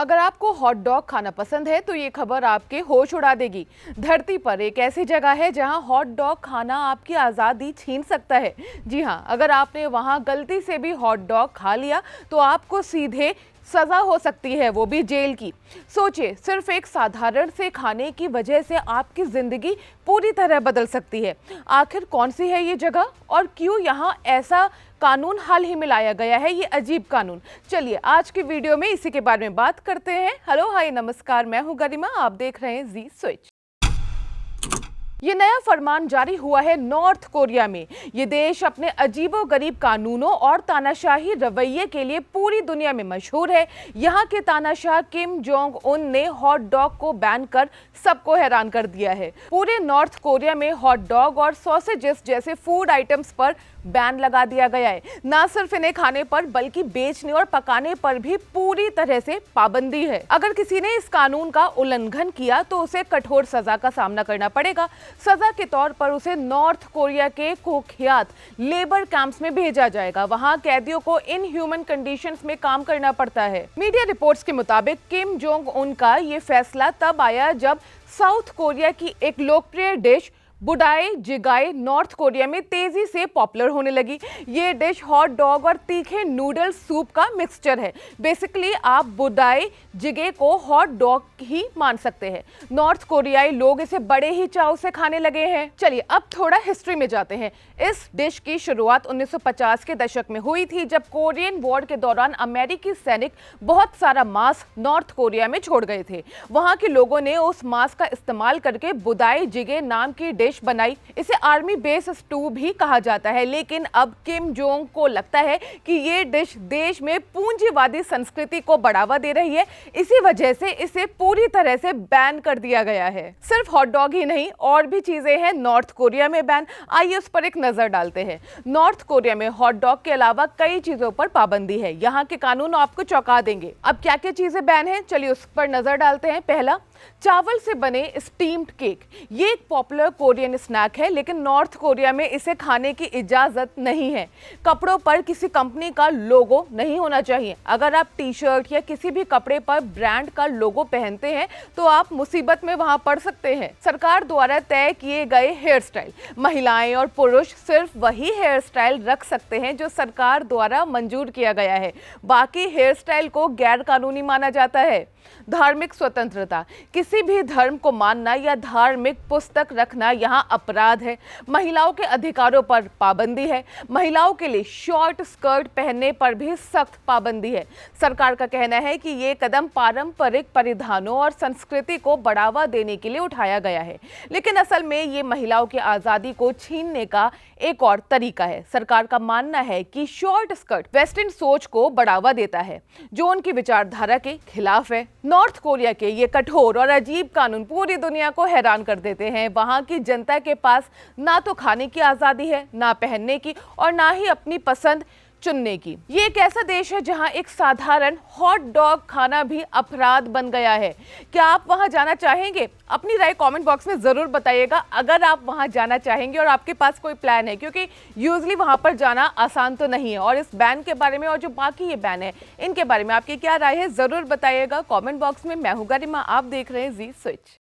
अगर आपको hot dog खाना पसंद है तो ये खबर आपके होश उड़ा देगी। धरती पर एक ऐसी जगह है जहां हॉट डॉग खाना आपकी आज़ादी छीन सकता है। जी हां, अगर आपने वहां गलती से भी हॉट डॉग खा लिया तो आपको सीधे सजा हो सकती है, वो भी जेल की। सोचिए, सिर्फ एक साधारण से खाने की वजह से आपकी जिंदगी पूरी तरह बदल सकती है। आखिर कौन सी है ये जगह और क्यों यहाँ ऐसा कानून हाल ही में लाया गया है, ये अजीब कानून? चलिए आज की वीडियो में इसी के बारे में बात करते हैं। हेलो, हाय, नमस्कार, मैं हूँ गरिमा, आप देख रहे हैं जी स्विच। ये नया फरमान जारी हुआ है नॉर्थ कोरिया में। ये देश अपने अजीबोगरीब कानूनों और तानाशाही रवैये के लिए पूरी दुनिया में मशहूर है। यहाँ के तानाशाह किम जोंग उन ने हॉट डॉग को बैन कर सबको हैरान कर दिया है। पूरे नॉर्थ कोरिया में हॉट डॉग और सॉसेजेस जैसे फूड आइटम्स पर बैन लगा दिया गया है। ना सिर्फ इन्हें खाने पर बल्कि बेचने और पकाने पर भी पूरी तरह से पाबंदी है। अगर किसी ने इस कानून का उल्लंघन किया तो उसे कठोर सजा का सामना करना पड़ेगा। सजा के तौर पर उसे नॉर्थ कोरिया के कुख्यात लेबर कैंप्स में भेजा जाएगा। वहां कैदियों को इनह्यूमन कंडीशंस में काम करना पड़ता है। मीडिया रिपोर्ट्स के मुताबिक किम जोंग उन का ये फैसला तब आया जब साउथ कोरिया की एक लोकप्रिय डिश बुडाई जिगाई नॉर्थ कोरिया में तेजी से पॉपुलर होने लगी। ये डिश हॉट डॉग और तीखे नूडल सूप का मिक्सचर है। बेसिकली आप बुडाई जिगे को हॉट डॉग ही मान सकते हैं। नॉर्थ कोरियाई लोग इसे बड़े ही चाव से खाने लगे हैं। चलिए अब थोड़ा हिस्ट्री में जाते हैं। इस डिश की शुरुआत 1950 के दशक में हुई थी, जब कोरियन वॉर के दौरान अमेरिकी सैनिक बहुत सारा मांस नॉर्थ कोरिया में छोड़ गए थे। वहां के लोगों ने उस मांस का इस्तेमाल करके बुदाई जिगे नाम की डिश बनाई। इसे आर्मी बेस स्टू भी कहा जाता है। लेकिन अब किम जोंग को लगता है कि ये डिश देश में पूंजीवादी संस्कृति को बढ़ावा दे रही है। इसी वजह से इसे पूरी तरह से बैन कर दिया गया है। सिर्फ हॉट डॉग ही नहीं, और भी चीजें हैं नॉर्थ कोरिया में बैन। आइए उस पर एक नजर डालते हैं। नॉर्थ कोरिया में हॉट डॉग के अलावा कई चीजों पर पाबंदी है। यहाँ के कानून आपको चौंका देंगे। अब क्या क्या चीजें बैन है, चलिए उस पर नजर डालते हैं। पहला, चावल से बने स्टीम्ड केक। ये एक पॉपुलर कोरियन स्नैक है, लेकिन नॉर्थ कोरिया में इसे खाने की इजाजत नहीं है। कपड़ों पर किसी कंपनी का लोगो नहीं होना चाहिए। अगर आप टी शर्ट या किसी भी कपड़े पर ब्रांड का लोगो पहनते हैं तो आप मुसीबत में वहां पड़ सकते हैं। सरकार द्वारा तय किए गए हेयर स्टाइल, महिलाएं और पुरुष सिर्फ वही हेयर स्टाइल रख सकते हैं जो सरकार द्वारा मंजूर किया गया है। बाकी हेयर स्टाइल को गैर कानूनी माना जाता है। धार्मिक स्वतंत्रता, किसी भी धर्म को मानना या धार्मिक पुस्तक रखना यहाँ अपराध है। महिलाओं के अधिकारों पर पाबंदी है। महिलाओं के लिए शॉर्ट स्कर्ट पहनने पर भी सख्त पाबंदी है। सरकार का कहना है कि ये कदम पारंपरिक परिधानों और संस्कृति को बढ़ावा देने के लिए उठाया गया है, लेकिन असल में ये महिलाओं की आज़ादी को छीनने का एक और तरीका है। सरकार का मानना है कि शॉर्ट स्कर्ट वेस्टर्न सोच को बढ़ावा देता है, जो उनकी विचारधारा के खिलाफ है। नॉर्थ कोरिया के ये कठोर और अजीब कानून पूरी दुनिया को हैरान कर देते हैं। वहां की जनता के पास ना तो खाने की आज़ादी है, ना पहनने की, और ना ही अपनी पसंद चुनने की। ये एक ऐसा देश है जहां एक साधारण हॉट डॉग खाना भी अपराध बन गया है। क्या आप वहां जाना चाहेंगे? अपनी राय कमेंट बॉक्स में ज़रूर बताइएगा अगर आप वहां जाना चाहेंगे और आपके पास कोई प्लान है, क्योंकि यूजली वहां पर जाना आसान तो नहीं है। और इस बैन के बारे में और जो बाकी ये बैन है, इनके बारे में आपकी क्या राय है, ज़रूर बताइएगा कॉमेंट बॉक्स में। मैं हूँ गरिमा, आप देख रहे हैं जी स्विच।